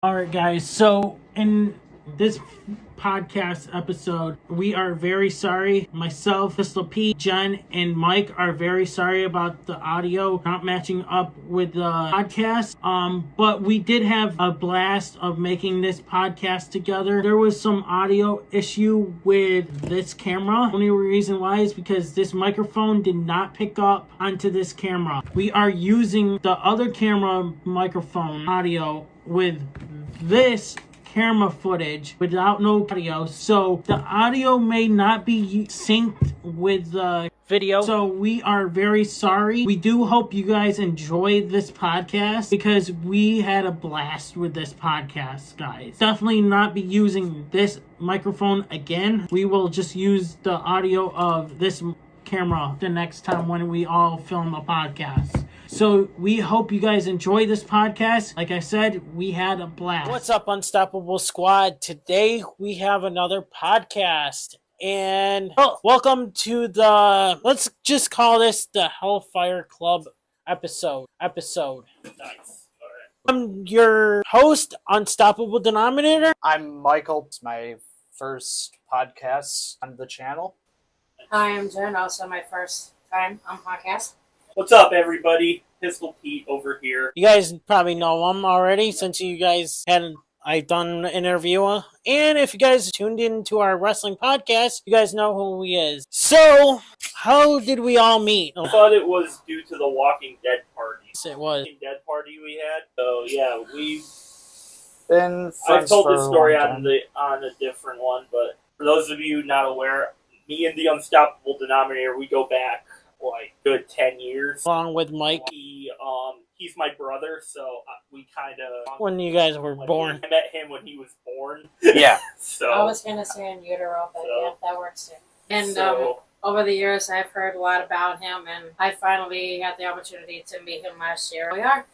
All right, guys. So in this podcast episode, we are very sorry. Myself, Pistol Pete, Jen, and Mike are very sorry about the audio not matching up with the podcast. But we did have a blast of making this podcast together. There was some audio issue with this camera. Only reason why is because this microphone did not pick up onto this camera. We are using the other camera microphone audio with this camera footage without no audio, so the audio may not be synced with the video, so we are very sorry. We do hope you guys enjoy this podcast because we had a blast with this podcast, guys. Definitely not be using this microphone again. We will just use the audio of this camera the next time when we all film a podcast. So we hope you guys enjoy this podcast. Like I said, we had a blast. What's up, Unstoppable Squad? Today we have another podcast. And welcome to let's just call this the HellFire Club episode. Nice. All right. I'm your host, Unstoppable Denominator. I'm Michael. It's my first podcast on the channel. Hi, I'm Jen. Also my first time on podcast. What's up, everybody? Pistol Pete over here. You guys probably know him already since you guys I've done an interview. And if you guys tuned into our wrestling podcast, you guys know who he is. So, how did we all meet? I thought it was due to the Walking Dead party. Yes, it was. Walking Dead party we had. So yeah, we've been I've told this story on a different one, but for those of you not aware, me and the Unstoppable Denominator, we go back like good 10 years. Along with Mike. He's my brother, so we kind of... When you guys were born. I met him when he was born. Yeah. So I was going to say in utero, but yeah, that works too. And over the years, I've heard a lot about him, and I finally had the opportunity to meet him last year. Here we are.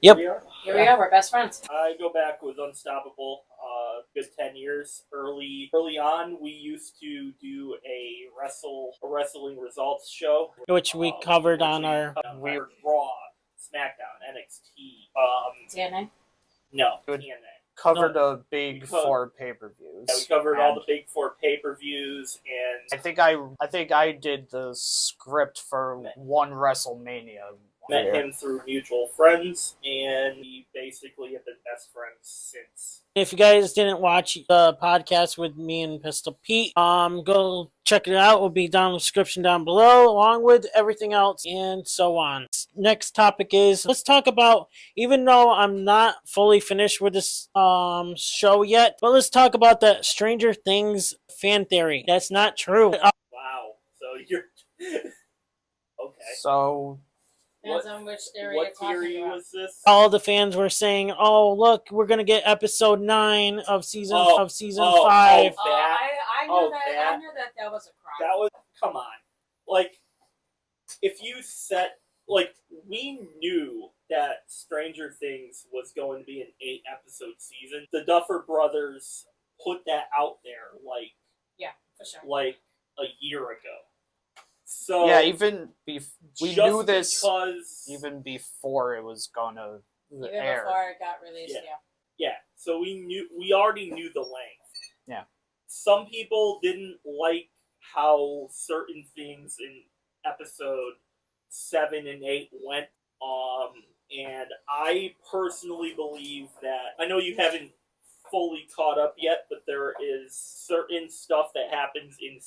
Yep. Here we are. We're best friends. I go back with Unstoppable, good 10 years. Early on, we used to do a wrestling results show, Which we covered on our... Weird Raw, SmackDown, NXT. DNA? No, Good. TNA. Covered a big 4 pay-per-views. Yeah, we covered all the big 4 pay-per-views, and I think I did the script for one WrestleMania. met him through mutual friends, and we basically have been best friends since. If you guys didn't watch the podcast with me and Pistol Pete, go check it out. It will be down in the description down below, along with everything else and so on. Next topic is, let's talk about, even though I'm not fully finished with this show yet, but let's talk about the Stranger Things fan theory. That's not true. Wow. So you're... Okay. So... Depends on which theory What you're talking theory about. was this? All the fans were saying, "Oh, look, we're gonna get episode 9 of season 5." I knew that was a crime. That was, come on. Like, if you set, like, we knew that Stranger Things was going to be an 8-episode season. The Duffer Brothers put that out there, like, Yeah, for sure. like a year ago. So yeah, we knew this because, even before it was gonna air. Before it got released, yeah. Yeah, so we already knew the length. Yeah. Some people didn't like how certain things in episode 7 and 8 went. And I personally believe that, I know you haven't fully caught up yet, but there is certain stuff that happens in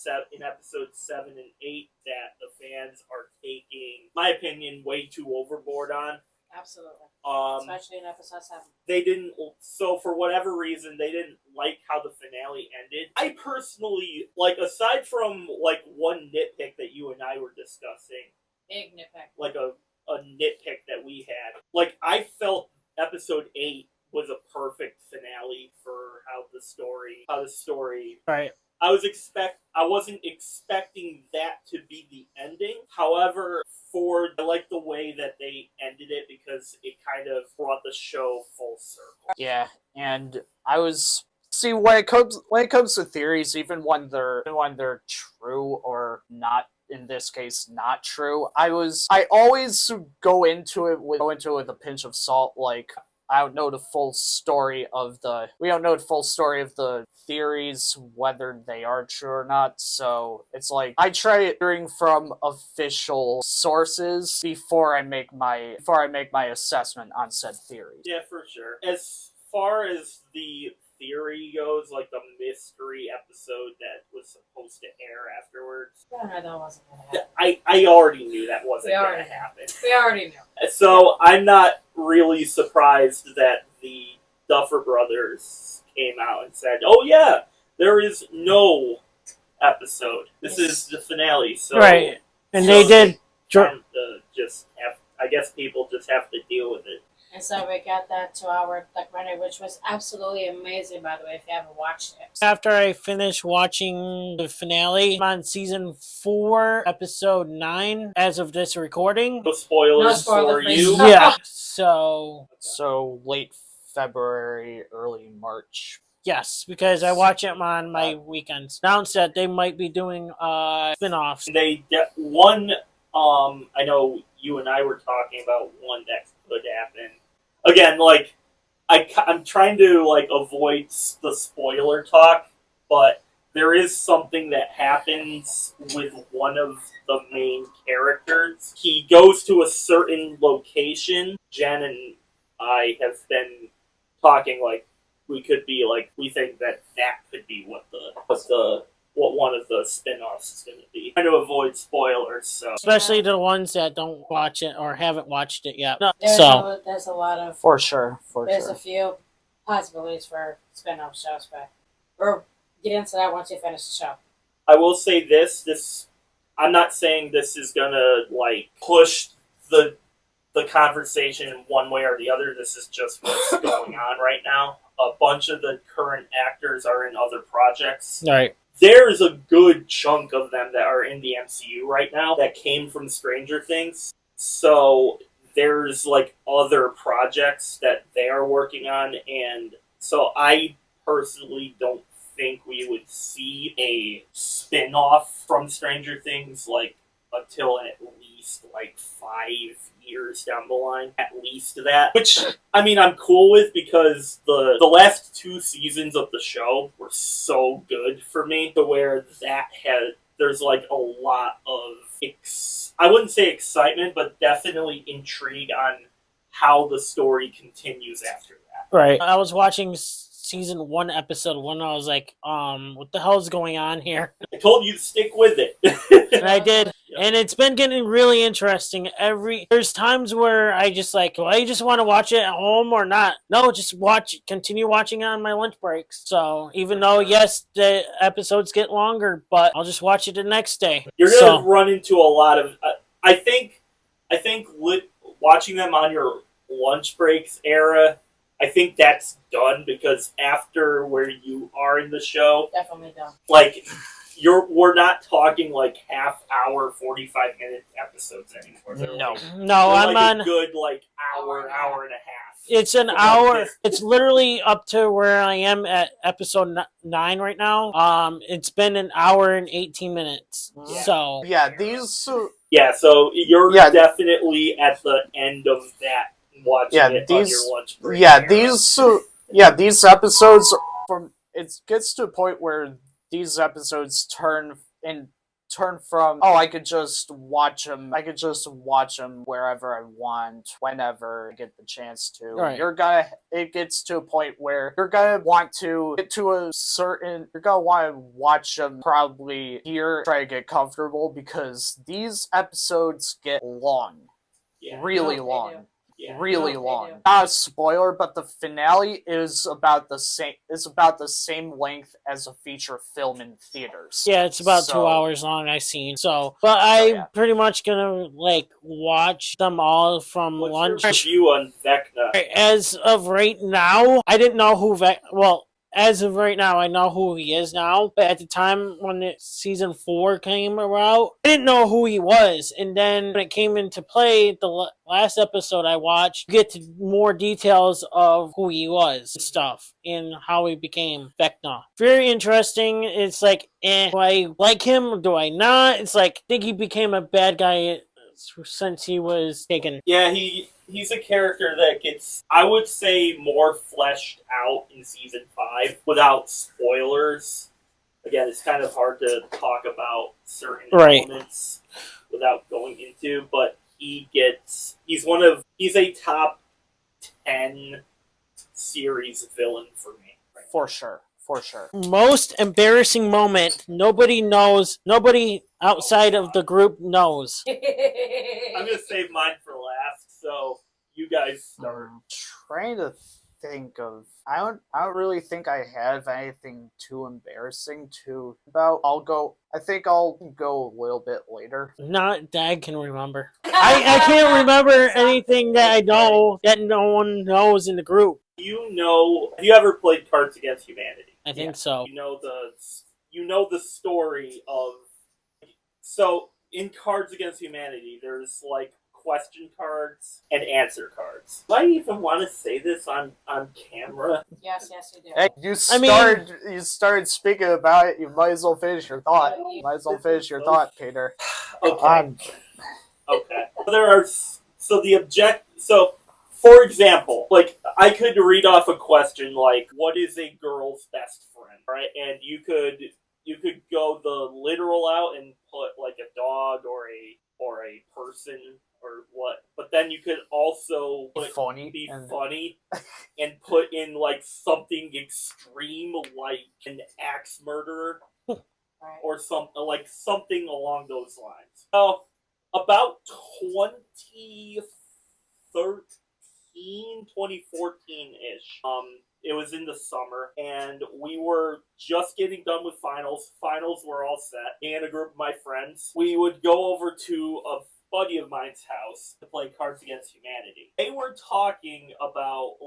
episode 7 and 8 that the fans are taking, my opinion, way too overboard on. Absolutely. Especially in episode 7. They didn't, so for whatever reason, they didn't like how the finale ended. I personally, like, aside from, like, one nitpick that you and I were discussing. Big nitpick. Like a nitpick that we had. Like, I felt episode 8 was a perfect finale for how the story. Right. I wasn't expecting that to be the ending. However, I like the way that they ended it because it kind of brought the show full circle. Yeah, and I was... See, when it comes to theories, even when they're true or not, in this case, not true, I always go into it with a pinch of salt, like, don't know the full story of the theories, whether they are true or not. So it's like I try hearing from official sources before I make my assessment on said theory. Yeah, for sure. As far as the theory goes, like the mystery episode that was supposed to air afterwards, That wasn't going to happen. I already knew that wasn't going to happen. We already knew. So I'm not really surprised that the Duffer Brothers came out and said, "Oh yeah, there is no episode. This is the finale." So Right, and they did. I guess people just have to deal with it. And so we got that 2-hour documentary, which was absolutely amazing, by the way, if you haven't watched it. After I finished watching the finale, I'm on season 4, episode 9, as of this recording. No spoilers for you. Yeah, so late February, early March. yes, because I watch them on my weekends. Announced that they might be doing spin-offs. They one. I know you and I were talking about one that could happen. Again, like I'm trying to like avoid the spoiler talk, but there is something that happens with one of the main characters. He goes to a certain location. Jen and I have been talking like we think that could be what one of the spin-offs is going to be. Trying to avoid spoilers, so Especially the ones that don't watch it or haven't watched it yet. There's a lot of... For sure. There's a few possibilities for spin-off shows, but we'll get into that once you finish the show. I will say this I'm not saying this is going to like push the conversation in one way or the other. This is just what's going on right now. A bunch of the current actors are in other projects. Right. There's a good chunk of them that are in the MCU right now that came from Stranger Things. So there's like other projects that they are working on, and so I personally don't think we would see a spin-off from Stranger Things like until at least like 5 years down the line, at least that. Which, I mean, I'm cool with because the last 2 seasons of the show were so good for me to where there's like a lot of, I wouldn't say excitement, but definitely intrigue on how the story continues after that. Right. I was watching season 1, episode 1, and I was like, what the hell is going on here? I told you to stick with it. And I did. And it's been getting really interesting. There's times where I just like, well, I just want to watch it at home or not. No, just continue watching it on my lunch breaks. So even though, yes, the episodes get longer, but I'll just watch it the next day. You're going to run into a lot of, I think watching them on your lunch breaks era, I think that's done because after where you are in the show, definitely done. Like, we're not talking like half hour, 45-minute episodes anymore. No, I'm like on a good like hour and a half. It's an hour. It's literally up to where I am at episode 9 right now. It's been an hour and 18 minutes. Yeah. So so you're definitely at the end of that. Watching it on your lunch break. These episodes it gets to a point where these episodes turn from I could just watch them wherever I want, whenever I get the chance to. Right. It gets to a point where you're gonna want to watch them probably here, try to get comfortable because these episodes get long. Yeah. Really long. Yeah. Really long. Not a spoiler, but the finale is about the same length as a feature film in theaters. Yeah, it's about 2 hours long, I've seen. So, but I'm pretty much gonna like watch them all from lunch. What's your review on Vecna? As of right now, I didn't know who as of right now, I know who he is now. But at the time when season 4 came around, I didn't know who he was. And then when it came into play, the last episode I watched, you get to more details of who he was and stuff and how he became Vecna. Very interesting. It's like, do I like him or do I not? It's like, I think he became a bad guy since he was taken. Yeah, he's a character that gets, I would say, more fleshed out in season 5 without spoilers. Again, it's kind of hard to talk about certain elements without going into, but he's a top 10 series villain for me. Right? For sure. Most embarrassing moment. Nobody outside of the group knows. I'm going to save mine for last, so you guys start. I'm trying to think of... I don't really think I have anything too embarrassing to about. I think I'll go a little bit later. Not that I can remember. I can't remember anything that I know that no one knows in the group. Have you ever played Cards Against Humanity? I think so. You know the story of... So, in Cards Against Humanity, there's, like, question cards and answer cards. Do I even want to say this on camera? Yes, you do. Hey, you started speaking about it, you might as well finish your thought. Peter. Okay. Okay. For example, like, I could read off a question like, what is a girl's best friend, right? And you could go the literal out and put like a dog or a person or what, but then you could also be funny and put in like something extreme like an axe murderer or something along those lines. So about 2014-ish. It was in the summer, and we were just getting done with finals. Finals were all set. Me and a group of my friends, we would go over to a buddy of mine's house to play Cards Against Humanity. They were talking about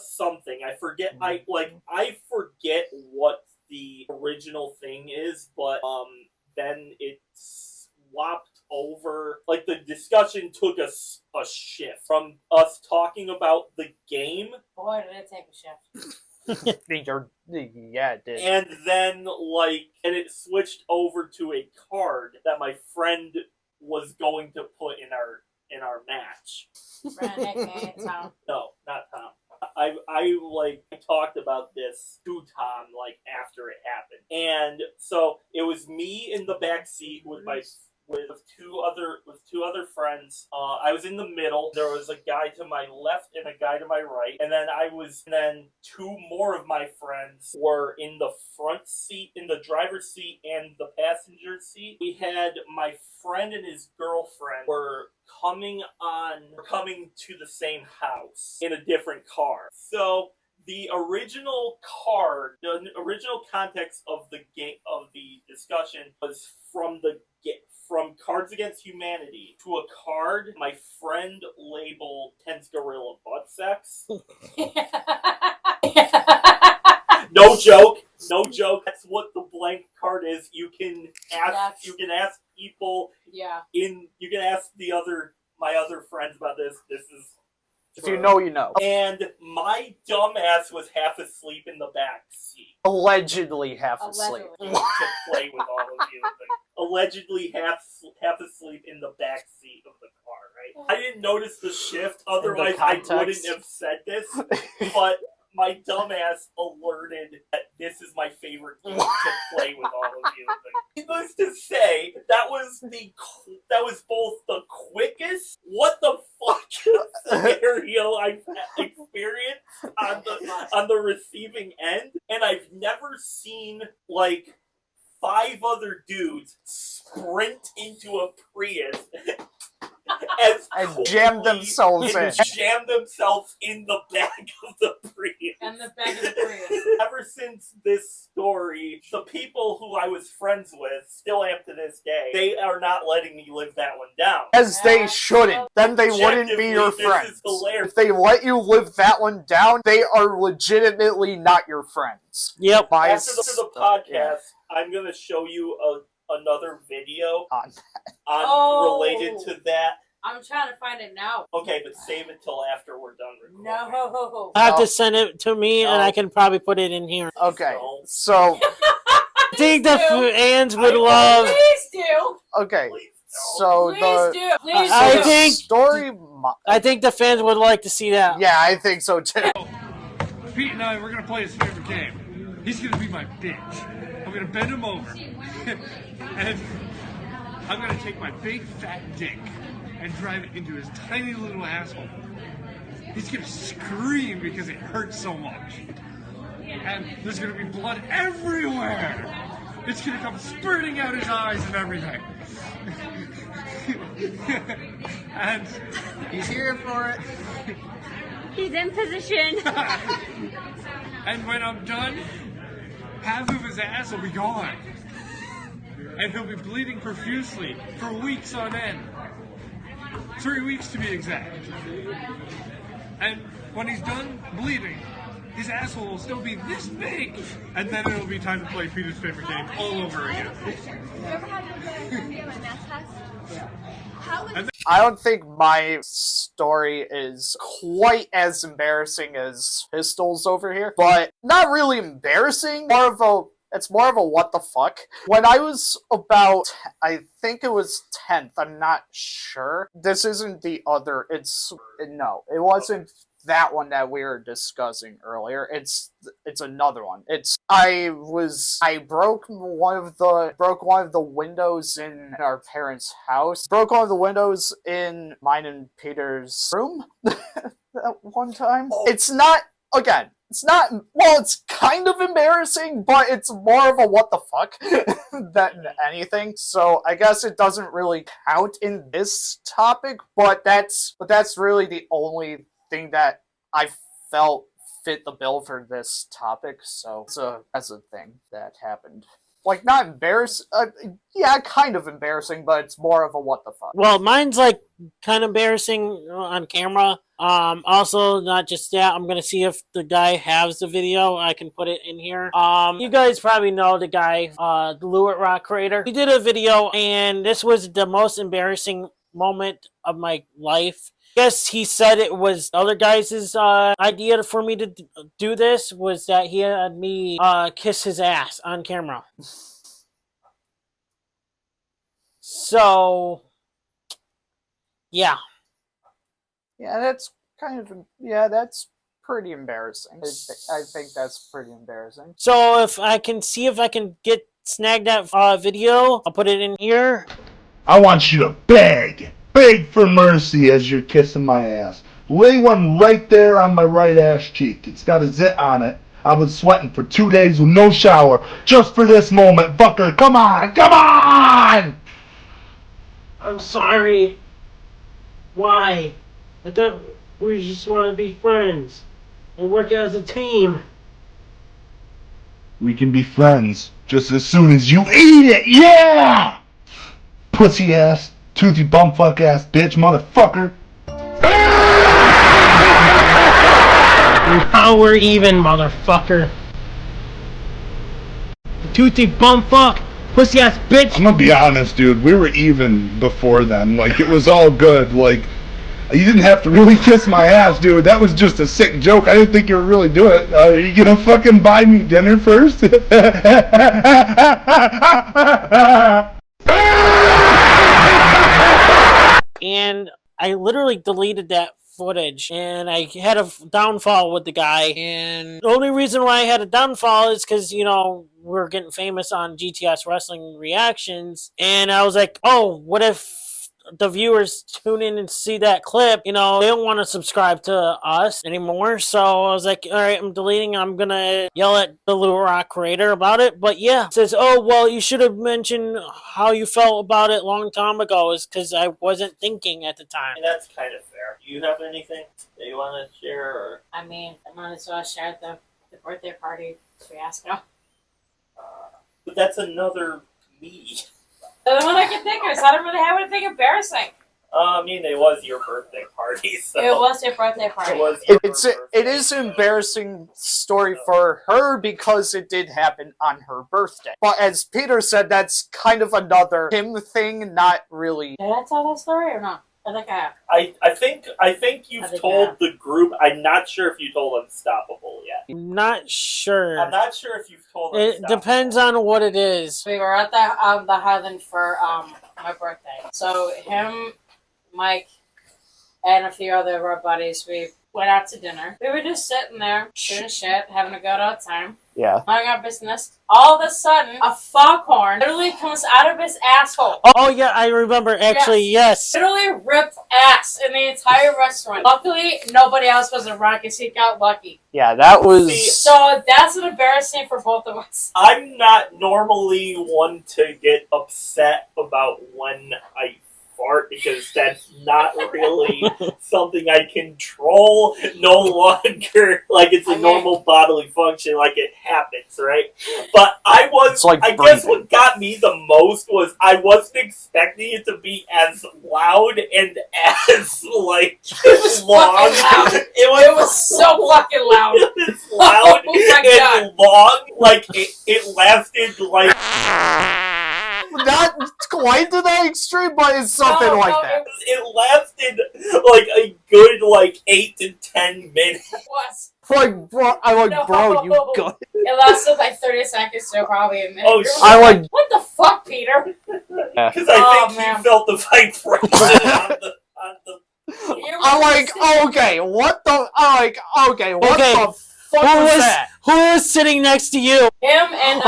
something. I forget. I forget what the original thing is, but then it swapped over. Like, the discussion took a shift from us talking about the game. Boy, did it take a shift. Yeah, it did. And then, and it switched over to a card that my friend was going to put in our match. Friend, aka Tom. No, not Tom. I talked about this to Tom, after it happened. And so it was me in the back seat with two other friends. I was in the middle. There was a guy to my left and a guy to my right, and then two more of my friends were in the front seat, in the driver's seat and the passenger seat. We had my friend and his girlfriend were coming to the same house in a different car. So the original context of the game, of the discussion, was from Cards Against Humanity to a card my friend labeled Tense Gorilla Butt Sex. No joke. That's what the blank card is. You can ask people. Yeah. You can ask my other friends about this. This is. If you know, you know. And my dumbass was half asleep in the back seat. Allegedly half asleep. To play with all of you. Allegedly half asleep in the back seat of the car, right? I didn't notice the shift, otherwise I wouldn't have said this, but my dumbass alerted that this is my favorite game to play with all of you. Needless to say, that was both the quickest what the fuck scenario I've experienced on the receiving end, and I've never seen 5 other dudes sprint into a Prius and jam themselves in the back of the Prius. And the back of the Prius. Ever since this story, the people who I was friends with, still am to this day, they are not letting me live that one down. As they shouldn't. Then they wouldn't be your friends. If they let you live that one down, they are legitimately not your friends. Yep. After the podcast, I'm going to show you another video related to that. I'm trying to find it now. Okay, but save it till after we're done recording. No. I have to send it to me, and I can probably put it in here. Okay, so... think the fans would love. Please do. Okay, so Please do. Please I do. think- story. I think the fans would like to see that. Yeah, I think so too. Pete and I, we're gonna play his favorite game. He's gonna be my bitch. I'm gonna bend him over, and I'm gonna take my big fat dick and drive it into his tiny little asshole. He's gonna scream because it hurts so much. And there's gonna be blood everywhere. It's gonna come spurting out his eyes and everything. And He's here for it. He's in position. and when I'm done, half of his ass will be gone. And he'll be bleeding profusely for weeks on end. 3 weeks to be exact. And when he's done bleeding, his asshole will still be this big. And then it'll be time to play Peter's favorite game all over again. You ever had to do a math test? Yeah. How was I don't think my story is quite as embarrassing as Pistol's over here, but not really embarrassing. It's more of a what the fuck. When I was about, I think it was 10th, I'm not sure. This isn't the other, no, it wasn't that one that we were discussing earlier. It's another one. I broke one of the windows in our parents' house. Broke one of the windows in mine and Peter's room that one time. It's kind of embarrassing, but it's more of a what the fuck than anything. So I guess it doesn't really count in this topic, but that's really the only thing that I felt fit the bill for this topic. So that's a thing that happened. Like, not embarrassing, yeah, kind of embarrassing, but it's more of a what the fuck. Well, mine's like kind of embarrassing on camera. Also, not just that, I'm gonna see if the guy has the video. I can put it in here. You guys probably know the guy, the Lewitt Rock creator. He did a video, and this was the most embarrassing moment of my life. Yes, he said it was other guys' idea for me to do this, was that he had me kiss his ass on camera. So, yeah. Yeah, that's pretty embarrassing. I think that's pretty embarrassing. So if I can see if I can snag that video, I'll put it in here. I want you to beg for mercy as you're kissing my ass. Lay one right there on my right ass cheek. It's got a zit on it. I was sweating for 2 days with no shower just for this moment, fucker. Come on! I'm sorry. Why? I thought we just want to be friends and work as a team. We can be friends just as soon as you eat it, yeah! Pussy ass, toothy bumfuck ass bitch, motherfucker. Now we're even, motherfucker. Toothy bumfuck, pussy ass bitch. I'm gonna be honest, dude, we were even before then. Like, it was all good. Like, you didn't have to really kiss my ass, dude. That was just a sick joke. I didn't think you were really doing it. Are you gonna fucking buy me dinner first? And I literally deleted that footage, and I had a downfall with the guy, and the only reason why I had a downfall is because, you know, we're getting famous on GTS Wrestling Reactions, and I was like, oh, what if the viewers tune in and see that clip? You know, they don't want to subscribe to us anymore. So I was like, all right, I'm deleting. I'm gonna yell at the Lewitt Rock creator about it. But yeah, it says, oh, well, you should have mentioned how you felt about it a long time ago, is because I wasn't thinking at the time. And that's kind of fair. Do you have anything that you want to share? Or? I mean, I might as well share the birthday party fiasco. But that's another me. The one I can think of, so I don't really have anything embarrassing. I mean, it was your birthday party, so... It was your birthday party. It is an embarrassing story for her because it did happen on her birthday. But as Peter said, that's kind of another him thing, not really. Did I tell that story or not? I think I have. I think you've told the group. I'm not sure if you told Unstoppable yet. Not sure. I'm not sure if you've told us. It depends on what it is. We were at the Highland for my birthday. So him, Mike, and a few other of our buddies, we went out to dinner. We were just sitting there, shooting shit, having a good old time. Yeah. Minding our business. All of a sudden, a foghorn literally comes out of his asshole. Oh yeah, I remember actually, yes. Literally ripped ass in the entire restaurant. Luckily, nobody else was around because he got lucky. Yeah, that was... So that's an embarrassing for both of us. I'm not normally one to get upset about when I fart because that's not really something I control no longer. Like it's a normal bodily function, like it happens, right? But I guess what got me the most was I wasn't expecting it to be as loud and as like long. It was so fucking loud. It was loud and long. Like it lasted like not quite to that extreme, but it's something like that. It lasted like a good 8 to 10 minutes. What? Bro, you good? It lasted like 30 seconds, so probably a minute. Oh, shit. What the fuck, Peter? Because I think he felt the vibration on the I'm like, okay, what the... the fuck was that? Who was sitting next to you? Him and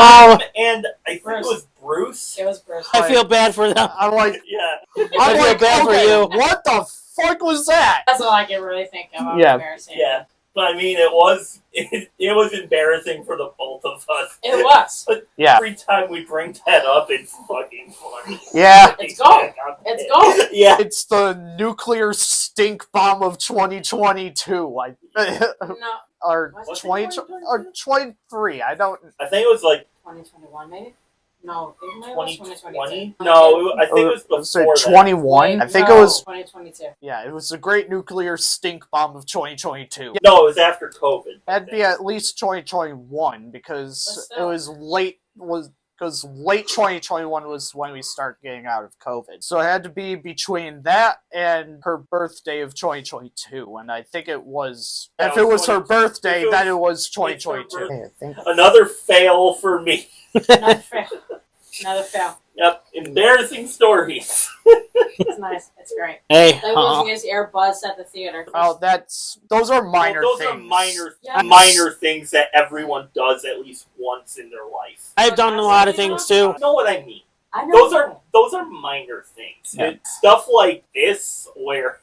and I think it was Bruce. It was Bruce. I feel bad for them. I'm like, yeah. I feel bad for you. What the fuck was that? That's all I can really think of. Yeah. Embarrassing. Yeah. But I mean, it was embarrassing for the both of us. It was. But yeah. Every time we bring that up, it's fucking funny. Yeah. It's gone. It's gone. Yeah. It's the nuclear stink bomb of 2022. No. Or 23. I don't... I think it was 2021, maybe? No, it might 2020? No, I think it was before 21? I think it was... 2022. Yeah, it was the great nuclear stink bomb of 2022. No, it was after COVID. That'd be at least 2021, because it was late... Because late 2021 was when we started getting out of COVID. So it had to be between that and her birthday of 2022. And I think it was... If it was her birthday, then it was 2022. Another fail for me. Another fail. Yep, embarrassing stories. It's nice. It's great. Hey, like losing his earbuds at the theater. Oh, those are minor things. Those are minor things that everyone does at least once in their life. I've done a lot of things too. You know what I mean? I know. Those are minor things. Yeah. Stuff like this, where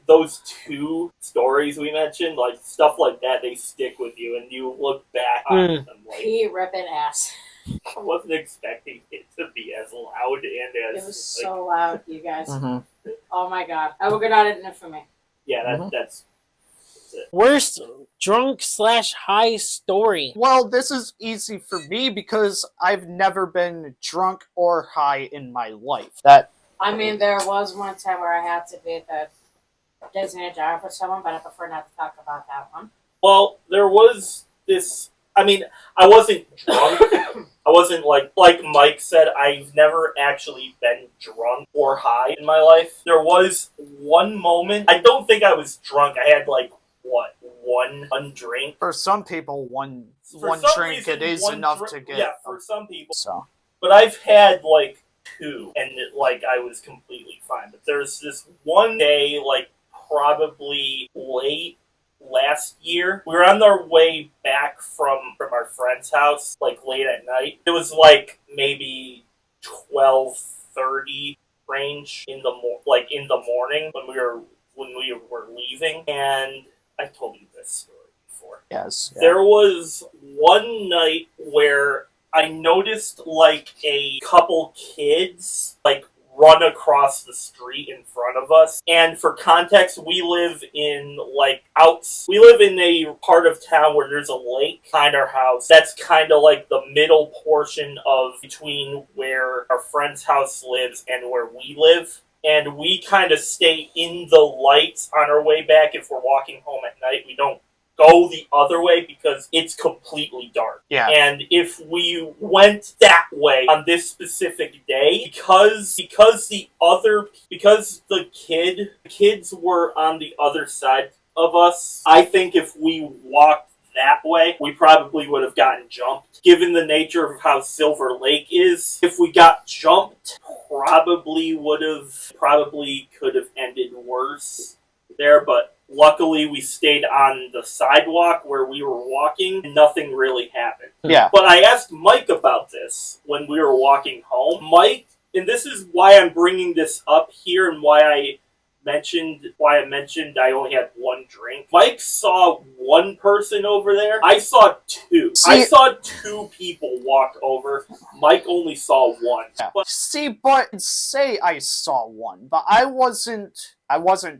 those two stories we mentioned, like stuff like that, they stick with you, and you look back on them like he ripping ass. I wasn't expecting it to be as loud and as... It was so loud, you guys. Mm-hmm. Oh my god. I will go down in infamy. Yeah, that's it. Worst drunk/high story. Well, this is easy for me because I've never been drunk or high in my life. I mean, there was one time where I had to be the designated driver for someone, but I prefer not to talk about that one. Well, there was this... I mean, I wasn't drunk. I wasn't like Mike said, I've never actually been drunk or high in my life. There was one moment, I don't think I was drunk. I had one drink. For some people, one drink reason, it is enough to get. Yeah, for some people. So. But I've had two, and I was completely fine. But there's this one day, probably late last year, we were on our way back from our friend's house, late at night. It was maybe 12:30 range in the morning when we were leaving, and I told you this story before. Yes. Yeah. There was one night where I noticed a couple kids run across the street in front of us. And for context, we live in a part of town where there's a lake behind our house. That's kind of the middle portion of between where our friend's house lives and where we live. And we kind of stay in the lights on our way back. If we're walking home at night, we don't go the other way because it's completely dark. Yeah. And if we went that way on this specific day, because the kids were on the other side of us, I think if we walked that way, we probably would have gotten jumped. Given the nature of how Silver Lake is, if we got jumped, probably could have ended worse there, but luckily we stayed on the sidewalk where we were walking and nothing really happened. Yeah. But I asked Mike about this when we were walking home. Mike, and this is why I'm bringing this up here and why I mentioned I only had one drink. Mike saw one person over there. I saw two. I saw two people walk over. Mike only saw one. Yeah. But Say I saw one, but I wasn't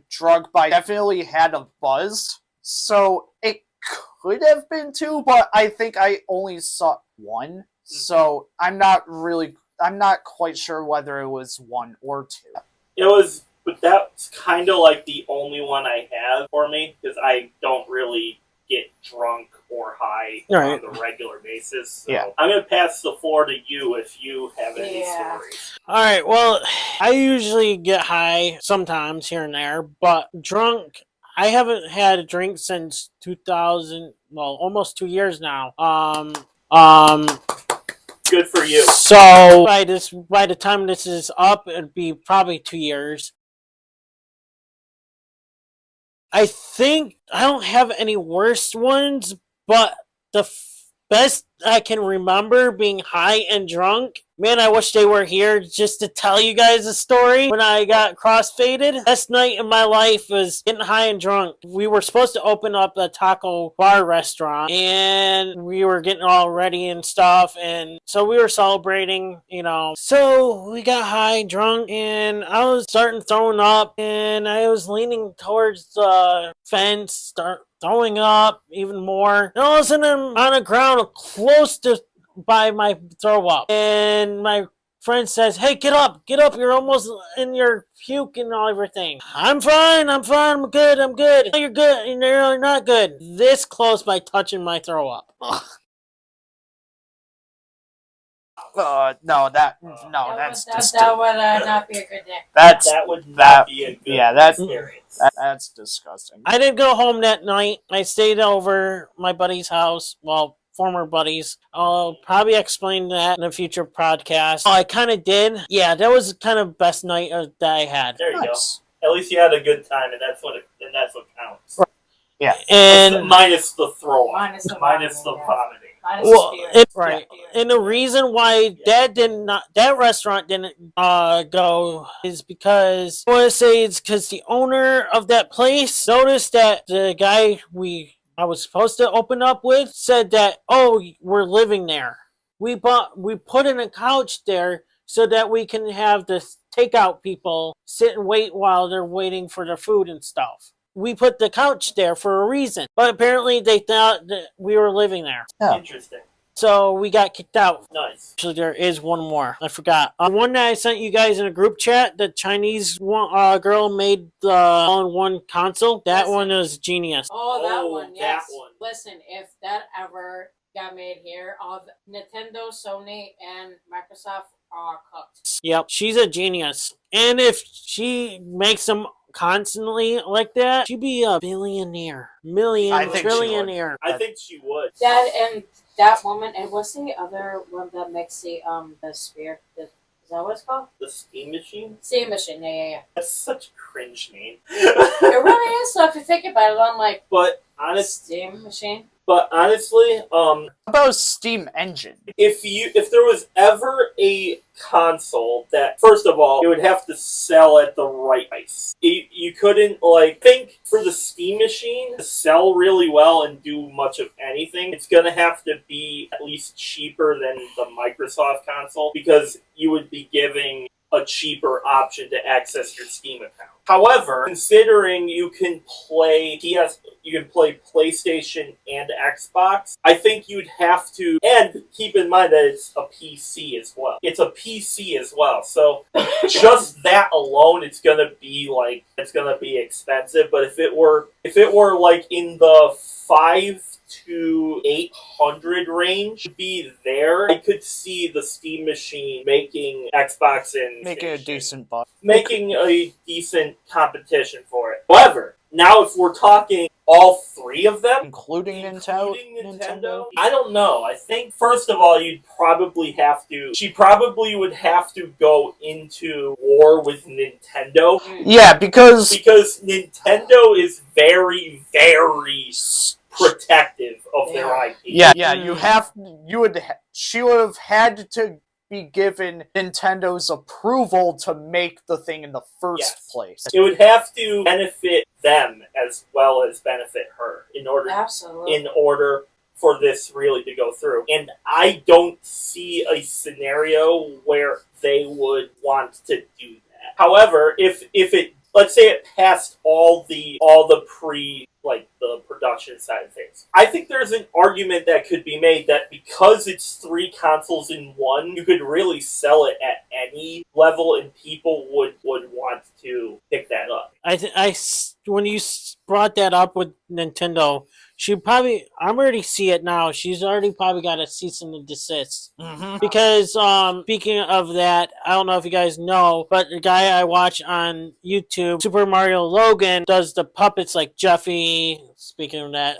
drugged, but I definitely had a buzz. So it could have been two, but I think I only saw one. So I'm not quite sure whether it was one or two. But that's kind of like the only one I have for me, because I don't really get drunk or high on the regular basis. So yeah. I'm going to pass the floor to you if you have any stories. Alright, well, I usually get high sometimes here and there, but drunk, I haven't had a drink since 2000, well, almost 2 years now. Good for you. So, by the time this is up, it'd be probably 2 years. I think I don't have any worst ones, but the best I can remember being high and drunk. Man, I wish they were here just to tell you guys a story. When I got crossfaded, best night in my life was getting high and drunk. We were supposed to open up a taco bar restaurant, and we were getting all ready and stuff, and so we were celebrating, So we got high and drunk, and I was starting throwing up, and I was leaning towards the fence, throwing up even more. And all of a sudden, I'm on the ground close to by my throw up, and my friend says, "Hey, get up, you're almost in your puke and everything." I'm fine, I'm good. No, you're good, and you're not good. This close by touching my throw up. That would not be a good day. That would not be a good experience. That's disgusting. I didn't go home that night. I stayed over my buddy's house. Well, former buddies. I'll probably explain that in a future podcast. I kind of did. Yeah, that was kind of best night that I had. There you go. At least you had a good time, and that's what counts. Right. Yeah. And minus the throw up. Minus the vomiting. Right. And the reason why that restaurant didn't go is because I want to say it's because the owner of that place noticed that the guy I was supposed to open up with said that, "Oh, we're living there. We put in a couch there so that we can have the takeout people sit and wait while they're waiting for their food and stuff. We put the couch there for a reason, but apparently they thought that we were living there." Yeah. Interesting. So we got kicked out. Nice. Actually, there is one more. I forgot. One that I sent you guys in a group chat, the Chinese girl made the all-in-one console. That one is genius. Oh, that one, yes. That one. Listen, if that ever got made here, all Nintendo, Sony, and Microsoft are cooked. Yep, she's a genius. And if she makes them constantly like that, she'd be a billionaire. Trillionaire. I think she would. That woman, and what's the other one that makes the sphere? Is that what it's called? The Steam Machine? Steam Machine, yeah. That's such a cringe name. It really is, so if you think about it, I'm like, Steam Machine? But honestly, How about Steam Engine? if there was ever a console that, first of all, it would have to sell at the right price. You couldn't, think for the Steam Machine to sell really well and do much of anything, it's gonna have to be at least cheaper than the Microsoft console, because you would be giving a cheaper option to access your Steam account. However, considering you can play PlayStation and Xbox, I think you'd have to, and keep in mind that it's a PC as well. It's a PC as well, so just that alone, it's gonna be expensive. But if it were in the 5 to 800 range, be there, I could see the Steam Machine making Xbox and making a decent buck. making a decent competition for it. However, Now, if we're talking all three of them, including Nintendo, I don't know. I think, first of all, she probably would have to go into war with Nintendo. Yeah, because Nintendo is very, very protective of their IP. Yeah, she would have had to be given Nintendo's approval to make the thing in the first place. It would have to benefit them as well as benefit her in order for this really to go through. And I don't see a scenario where they would want to do that. However, if it, let's say it passed all the the production side of things, I think there's an argument that could be made that because it's 3 consoles in one, you could really sell it at any level and people would want to pick that up. When you brought that up with Nintendo, I already see it now. She's already probably got a cease and desist. Mm-hmm. Because, speaking of that, I don't know if you guys know, but the guy I watch on YouTube, Super Mario Logan, does the puppets like Jeffy. Speaking of that,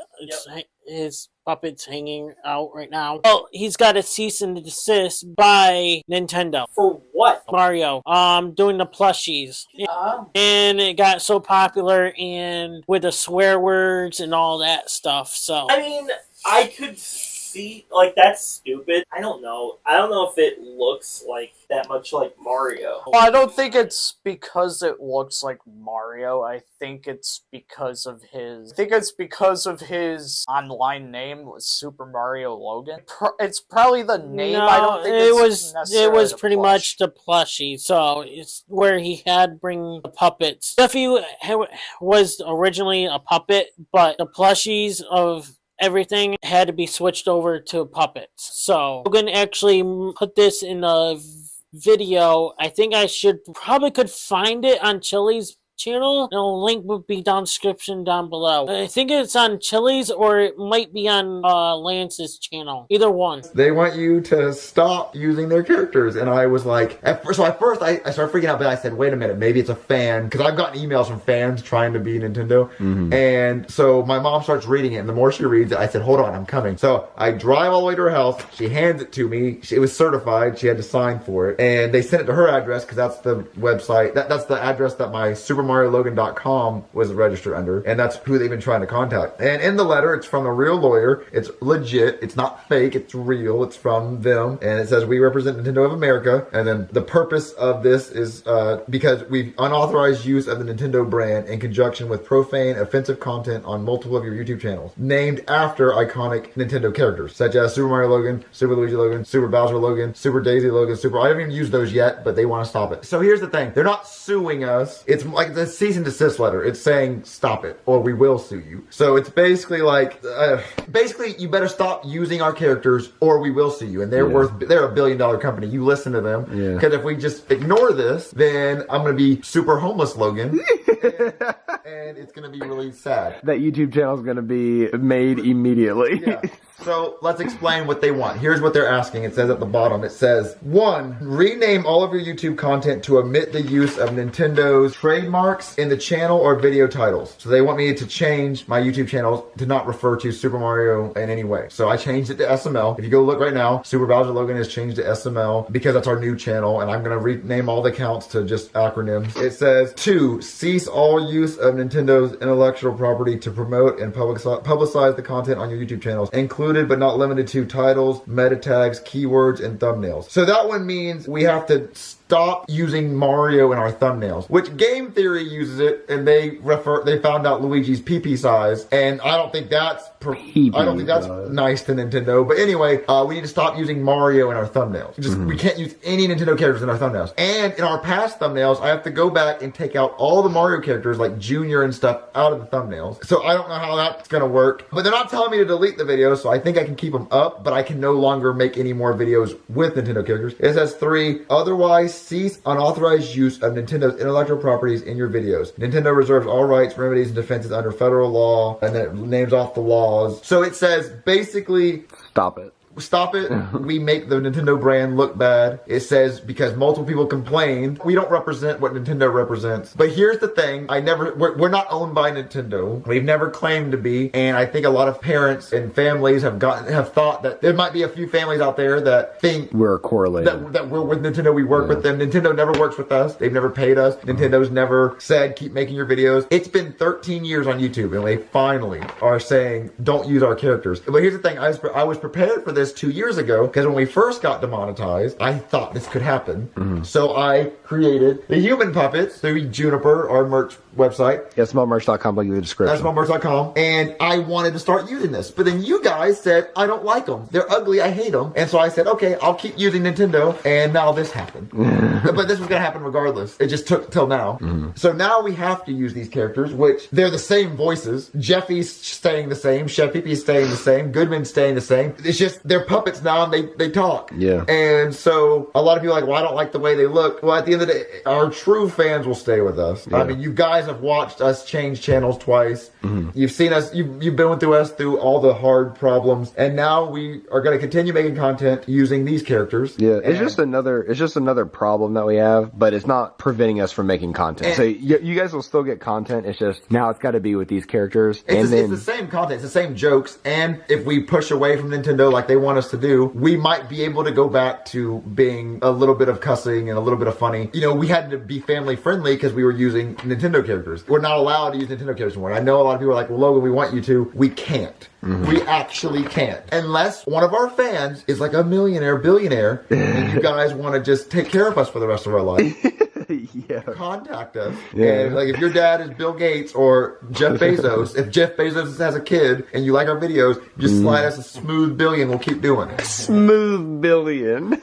his puppets hanging out right now. Well, he's got a cease and desist by Nintendo. For what? Mario. Doing the plushies. And it got so popular and with the swear words and all that stuff, so. I mean, I could see, that's stupid. I don't know. I don't know if it looks that much like Mario. Well, I don't think it's because it looks like Mario. I think it's because of his online name, Super Mario Logan. It's probably the name. No, I don't think it was pretty much the plushie. So it's where he had bring the puppets. Jeffy was originally a puppet, but the plushies of everything had to be switched over to puppets. So Logan actually put this in a video. I think I could find it on Chili's channel. The link would be down description down below. I think it's on Chili's or it might be on Lance's channel. Either one. They want you to stop using their characters, and I was like, at first I started freaking out, but I said, wait a minute, maybe it's a fan, because I've gotten emails from fans trying to be Nintendo, and so my mom starts reading it, and the more she reads it, I said, hold on, I'm coming. So I drive all the way to her house, she hands it to me, it was certified, she had to sign for it, and they sent it to her address, because that's the website, that's the address that my SuperMarioLogan.com was registered under, and that's who they've been trying to contact. And in the letter, it's from a real lawyer, it's legit, it's not fake, it's real, it's from them, and it says, we represent Nintendo of America, and then the purpose of this is because we've unauthorized use of the Nintendo brand in conjunction with profane, offensive content on multiple of your YouTube channels, named after iconic Nintendo characters, such as Super Mario Logan, Super Luigi Logan, Super Bowser Logan, Super Daisy Logan, I haven't even used those yet, but they want to stop it. So here's the thing, they're not suing us, it's like the cease and desist letter, it's saying stop it, or we will sue you. So it's basically like, basically you better stop using our characters or we will sue you, and they're a $1 billion company, you listen to them, because if we just ignore this, then I'm gonna be super homeless Logan, and it's gonna be really sad. That YouTube channel is gonna be made immediately. So let's explain what they want. Here's what they're asking. It says at the bottom, it says, 1, rename all of your YouTube content to omit the use of Nintendo's trademarks in the channel or video titles. So they want me to change my YouTube channel to not refer to Super Mario in any way. So I changed it to SML. If you go look right now, Super Bowser Logan is changed to SML because that's our new channel, and I'm going to rename all the accounts to just acronyms. It says, 2, cease all use of Nintendo's intellectual property to promote and publicize the content on your YouTube channels, including but not limited to titles, meta tags, keywords, and thumbnails. So that one means we have to stop using Mario in our thumbnails, which Game Theory uses it, and they found out Luigi's pee-pee size, and I don't think that's nice to Nintendo. But anyway, we need to stop using Mario in our thumbnails. We can't use any Nintendo characters in our thumbnails. And in our past thumbnails, I have to go back and take out all the Mario characters like Junior and stuff out of the thumbnails. So I don't know how that's gonna work. But they're not telling me to delete the videos, so I think I can keep them up, but I can no longer make any more videos with Nintendo characters. It says 3, otherwise cease unauthorized use of Nintendo's intellectual properties in your videos. Nintendo reserves all rights, remedies, and defenses under federal law, and then it names off the laws. So it says basically, stop it. Stop it. We make the Nintendo brand look bad. It says because multiple people complained, we don't represent what Nintendo represents. But here's the thing. We're not owned by Nintendo. We've never claimed to be. And I think a lot of parents and families have thought that there might be a few families out there that think we're correlated. That we're with Nintendo. We work with them. Nintendo never works with us. They've never paid us. Nintendo's never said, keep making your videos. It's been 13 years on YouTube and they finally are saying, don't use our characters. But here's the thing. I was prepared for this 2 years ago because when we first got demonetized, I thought this could happen. So I created the human puppets through Juniper, our merch website. Yeah, smallmerch.com, like in the description. That's smallmerch.com. And I wanted to start using this. But then you guys said, I don't like them. They're ugly. I hate them. And so I said, okay, I'll keep using Nintendo. And now this happened. But this was going to happen regardless. It just took till now. So now we have to use these characters, which they're the same voices. Jeffy's staying the same. Chef Pee-Pee's staying the same. Goodman's staying the same. It's just they're puppets now and they talk. Yeah. And so a lot of people are like, well, I don't like the way they look. Well, at the end of the day, our true fans will stay with us. Yeah. I mean, you guys have watched us change channels twice. You've seen us, you've been through us through all the hard problems. And now we are going to continue making content using these characters. Yeah, it's just another problem that we have, but it's not preventing us from making content. So you guys will still get content. It's just now it's got to be with these characters. It's the same content. It's the same jokes. And if we push away from Nintendo like they want us to do, we might be able to go back to being a little bit of cussing and a little bit of funny. You know, we had to be family friendly because we were using Nintendo characters. We're not allowed to use Nintendo characters anymore. I know a lot of people are like, well, Logan, we want you to. We can't. We actually can't. Unless one of our fans is like a millionaire, billionaire, and you guys want to just take care of us for the rest of our life. Yeah. Contact us. And like if your dad is Bill Gates or Jeff Bezos, if Jeff Bezos has a kid and you like our videos, just slide us a smooth billion. We'll keep doing it. Smooth billion.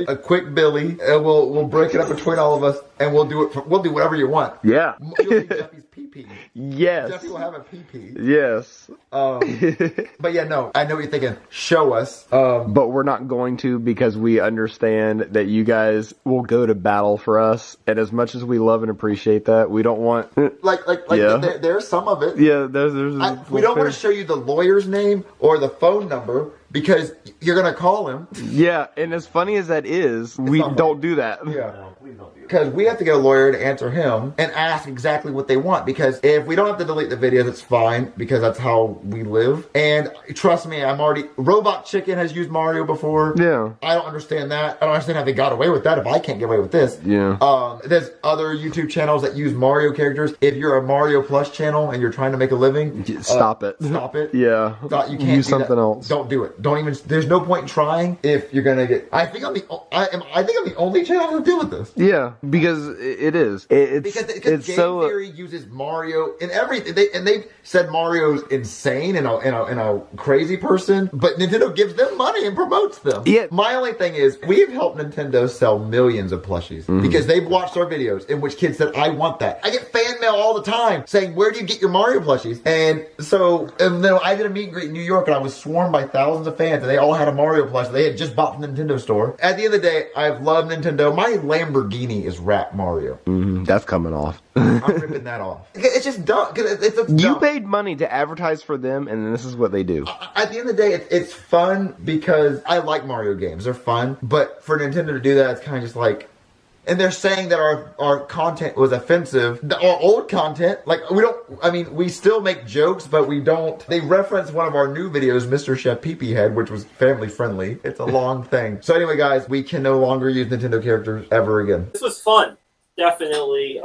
A quick Billy, and we'll break it up between all of us, and we'll do it. We'll do whatever you want. Yeah. You'll see Jeffy's pee-pee. Yes. Jeffy will have a pee-pee. Yes. But yeah, no, I know what you're thinking. Show us. But we're not going to because we understand that you guys will go to battle for us. And as much as we love and appreciate that, we don't want... Yeah. There's some of it. Yeah, we don't want to show you the lawyer's name or the phone number because you're going to call him. Yeah, and as funny as that is, we don't do that. Yeah. No, please don't do that. Because we have to get a lawyer to answer him and ask exactly what they want. Because if we don't have to delete the videos, it's fine. Because that's how we live. And trust me, Robot Chicken has used Mario before. Yeah. I don't understand that. I don't understand how they got away with that if I can't get away with this. Yeah. There's other YouTube channels that use Mario characters. If you're a Mario Plus channel and you're trying to make a living, stop it. Stop it. Yeah. You can't use something else. Don't do it. Don't even. There's no point in trying if you're gonna get. I think I'm the only channel to deal with this. Yeah, because it is. Because Game Theory uses Mario in everything. They've said Mario's insane and a crazy person, but Nintendo gives them money and promotes them. Yeah. My only thing is we've helped Nintendo sell millions of plushies because they've watched our videos in which kids said, "I want that." I get fan mail all the time saying, "Where do you get your Mario plushies?" And so then I did a meet and greet in New York, and I was swarmed by thousands of fans, and they all had a Mario plush they had just bought from the Nintendo store. At the end of the day, I've loved Nintendo. My Lamborghini is wrapped Mario. That's coming off. I'm ripping that off. It's just dumb. You paid money to advertise for them, and this is what they do. At the end of the day, it's fun because I like Mario games. They're fun. But for Nintendo to do that, it's kind of just like... And they're saying that our content was offensive. Our old content, we still make jokes, but we don't. They reference one of our new videos, Mr. Chef Pee-Pee Head, which was family friendly. It's a long thing. So anyway, guys, we can no longer use Nintendo characters ever again. This was fun. Definitely.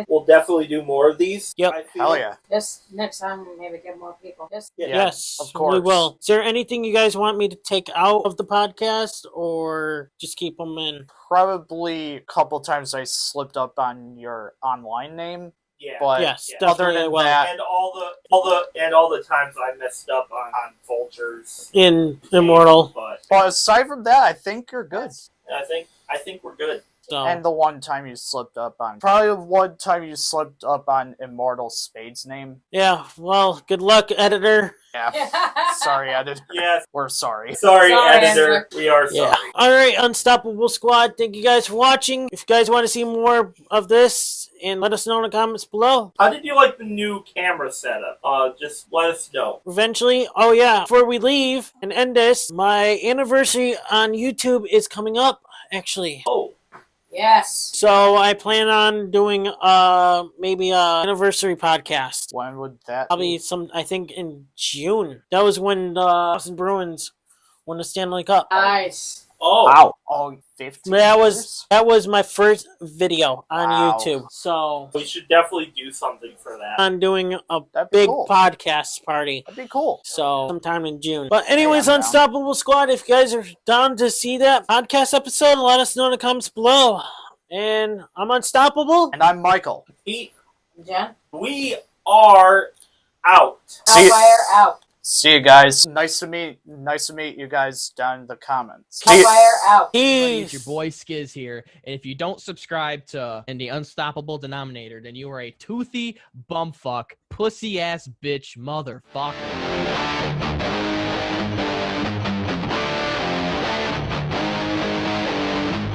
We'll definitely do more of these. Yep. Hell yeah. Just next time, maybe get more people. Yes, of course. we will. Is there anything you guys want me to take out of the podcast or just keep them in? Probably a couple times I slipped up on your online name. Yeah. But yes, other than that, and all the times I messed up on Vultures in Immortal. But aside from that, I think you're good. I think we're good. So. And the one time you slipped up on... Probably one time you slipped up on Immortal Spades name. Yeah, well, good luck, editor. Yeah. Sorry, editor. Yes. We're sorry. Sorry, Sorry, editor. editor. We are Yeah. sorry. All right, Unstoppable Squad. Thank you guys for watching. If you guys want to see more of this, and let us know in the comments below. How did you like the new camera setup? Just let us know. Eventually, oh yeah, before we leave and end this, my anniversary on YouTube is coming up, actually. Oh. Yes. So I plan on doing maybe a anniversary podcast. When would that Probably I think in June. That was when the Boston Bruins won the Stanley Cup. Nice. Oh. Wow. Oh, 15 years? That was my first video on Wow. YouTube. So We should definitely do something for that. I'm doing a That'd be big cool. podcast party. That'd be cool. So sometime in June. But anyways, Hey, I'm down. Unstoppable Squad, if you guys are down to see that podcast episode, let us know in the comments below. And I'm Unstoppable. And I'm Michael. Pete, Jen? we are out. See you- HellFire out. See you guys. Nice to meet you guys down in the comments. See you- HellFire out. Everybody, it's your Peace. boy Skiz here, and if you don't subscribe to the Unstoppable Denominator, then you are a toothy bumfuck, pussy ass bitch motherfucker.